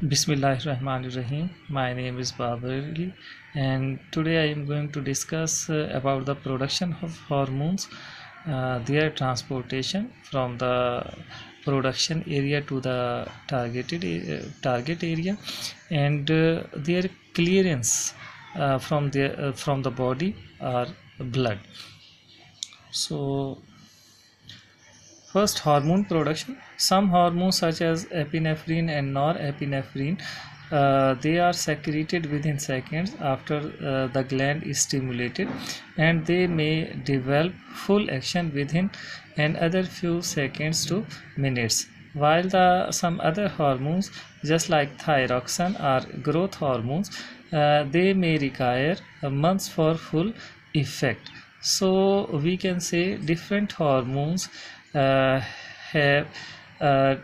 Bismillahirrahmanirrahim. My name is Babali, and today I am going to discuss about the production of hormones, their transportation from the production area to the target area, and their clearance from the body or blood. So first, hormone production. Some hormones such as epinephrine and norepinephrine, they are secreted within seconds after the gland is stimulated, and they may develop full action within another few seconds to minutes. While some other hormones, just like thyroxine or growth hormones, they may require months for full effect. So we can say different hormones have uh,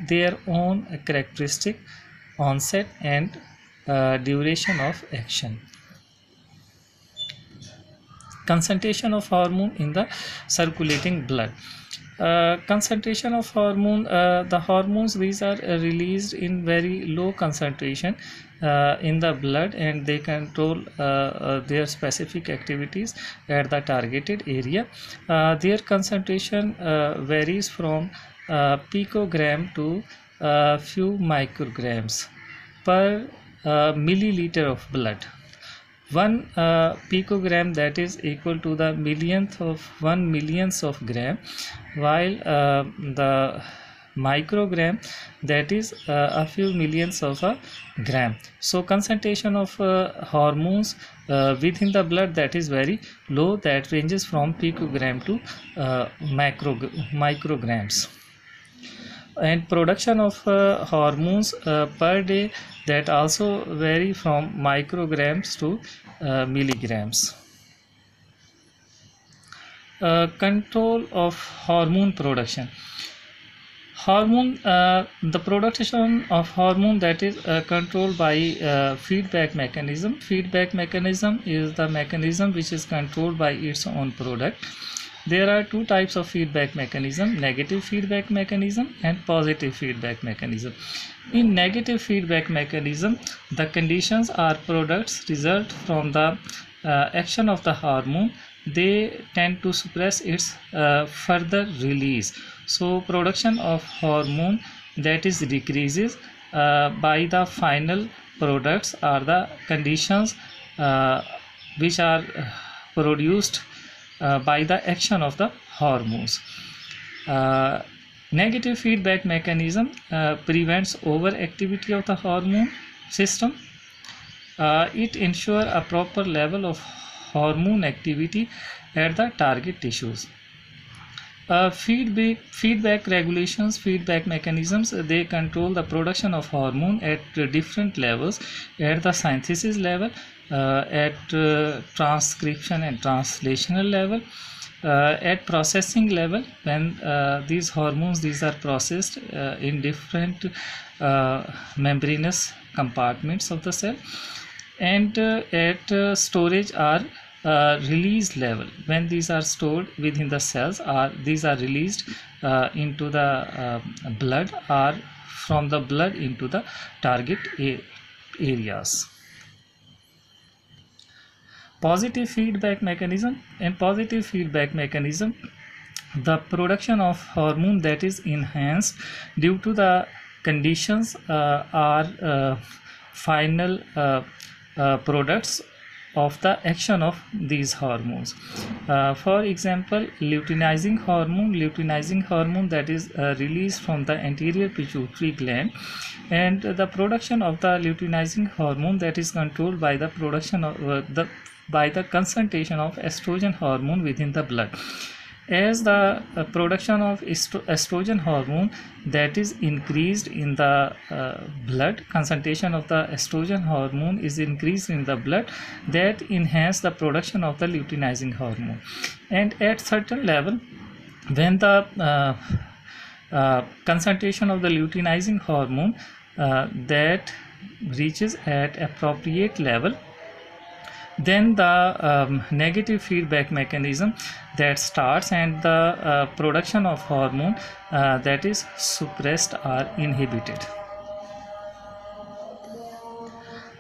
their own characteristic, onset and duration of action. Concentration of hormone in the circulating blood. Concentration of hormone, the hormones, these are released in very low concentration in the blood, and they control their specific activities at the targeted area. Their concentration varies from picogram to few micrograms per milliliter of blood. One picogram, that is equal to the millionth of 1 millionth of gram, while the microgram, that is a few millionths of a gram. So concentration of hormones within the blood, that is very low, that ranges from picogram to micrograms. And production of hormones per day, that also vary from micrograms to milligrams. Control of hormone production. The production of hormone, that is controlled by feedback mechanism. Feedback mechanism is the mechanism which is controlled by its own product. There are two types of feedback mechanism: negative feedback mechanism and positive feedback mechanism. In negative feedback mechanism, the conditions or products result from the action of the hormone. They tend to suppress its further release. So production of hormone, that is decreases by the final products or the conditions which are produced by the action of the hormones. Negative feedback mechanism prevents overactivity of the hormone system. It ensures a proper level of hormone activity at the target tissues. Feedback regulations, feedback mechanisms, they control the production of hormone at different levels: at the synthesis level, at transcription and translational level, at processing level, when these hormones, these are processed in different membranous compartments of the cell, and at storage or release level, when these are stored within the cells, or these are released into the blood, or from the blood into the target areas. Positive feedback mechanism. In positive feedback mechanism, the production of hormone, that is enhanced due to the conditions or final products of the action of these hormones. For example, luteinizing hormone, that is released from the anterior pituitary gland, and the production of the luteinizing hormone, that is controlled by the production of by the concentration of estrogen hormone within the blood. As the production of estrogen hormone, that is increased in the blood, concentration of the estrogen hormone is increased in the blood, that enhance the production of the luteinizing hormone. And at certain level, when the concentration of the luteinizing hormone that reaches at appropriate level, then the negative feedback mechanism that starts, and the production of hormone that is suppressed or inhibited.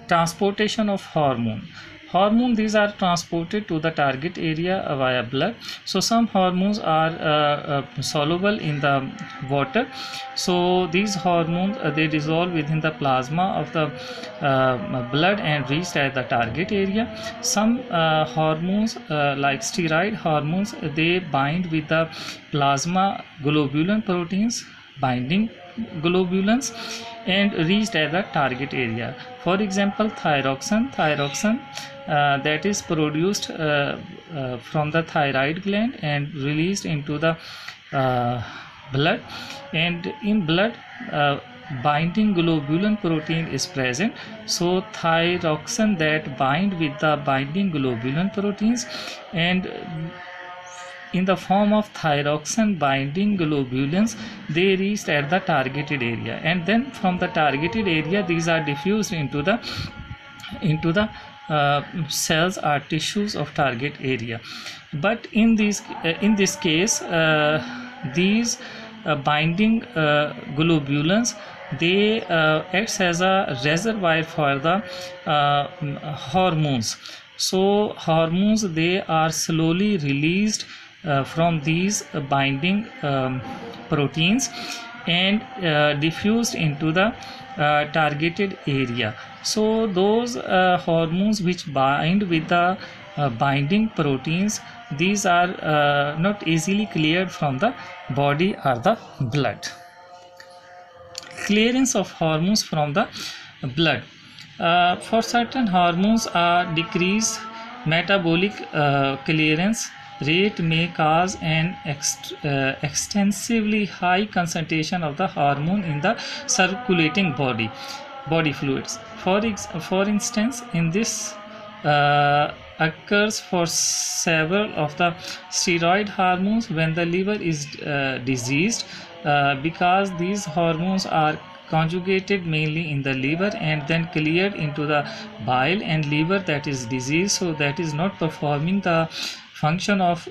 Transportation of hormone, these are transported to the target area via blood. So some hormones are soluble in the water, so these hormones they dissolve within the plasma of the blood and reach at the target area. Some hormones like steroid hormones, they bind with the plasma globulin proteins, binding globulins, and reached at the target area. For example, thyroxine that is produced from the thyroid gland and released into the blood, and in blood binding globulin protein is present. So thyroxine that bind with the binding globulin proteins, and in the form of thyroxine binding globulins, they reached at the targeted area, and then from the targeted area these are diffused into the cells or tissues of target area. But in this case these binding globulins, they acts as a reservoir for the hormones. So hormones, they are slowly released from these binding proteins and diffused into the targeted area. So those hormones which bind with the binding proteins, these are not easily cleared from the body or the blood. Clearance of hormones from the blood. For certain hormones, decreased metabolic clearance rate may cause an extensively high concentration of the hormone in the circulating body fluids. For instance, in this occurs for several of the steroid hormones when the liver is diseased, because these hormones are conjugated mainly in the liver and then cleared into the bile, and liver that is diseased, so that is not performing the function of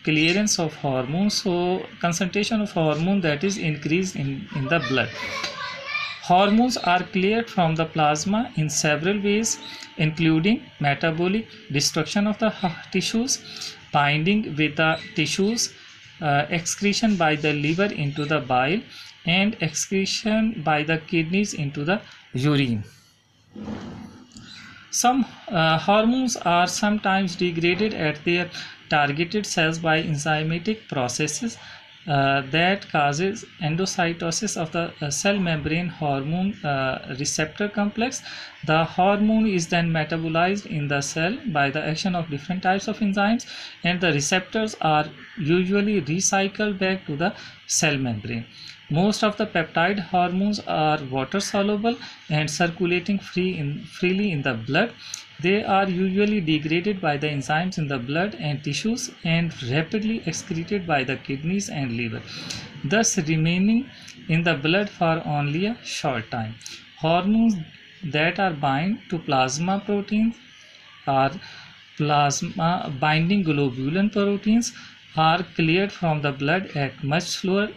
clearance of hormones, so concentration of hormone that is increased in the blood. Hormones are cleared from the plasma in several ways, including metabolic, destruction of the tissues, binding with the tissues, excretion by the liver into the bile, and excretion by the kidneys into the urine. Some hormones are sometimes degraded at their targeted cells by enzymatic processes that causes endocytosis of the cell membrane hormone receptor complex. The hormone is then metabolized in the cell by the action of different types of enzymes, and the receptors are usually recycled back to the cell membrane. Most of the peptide hormones are water soluble and circulating freely in the blood. They are usually degraded by the enzymes in the blood and tissues and rapidly excreted by the kidneys and liver, thus remaining in the blood for only a short time. Hormones that are bind to plasma proteins or plasma binding globulin proteins are cleared from the blood at much slower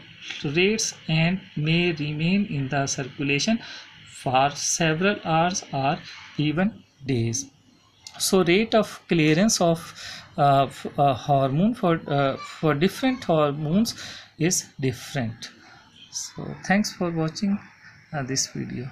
rates and may remain in the circulation for several hours or even days. So rate of clearance of hormone for different hormones is different. So thanks for watching this video.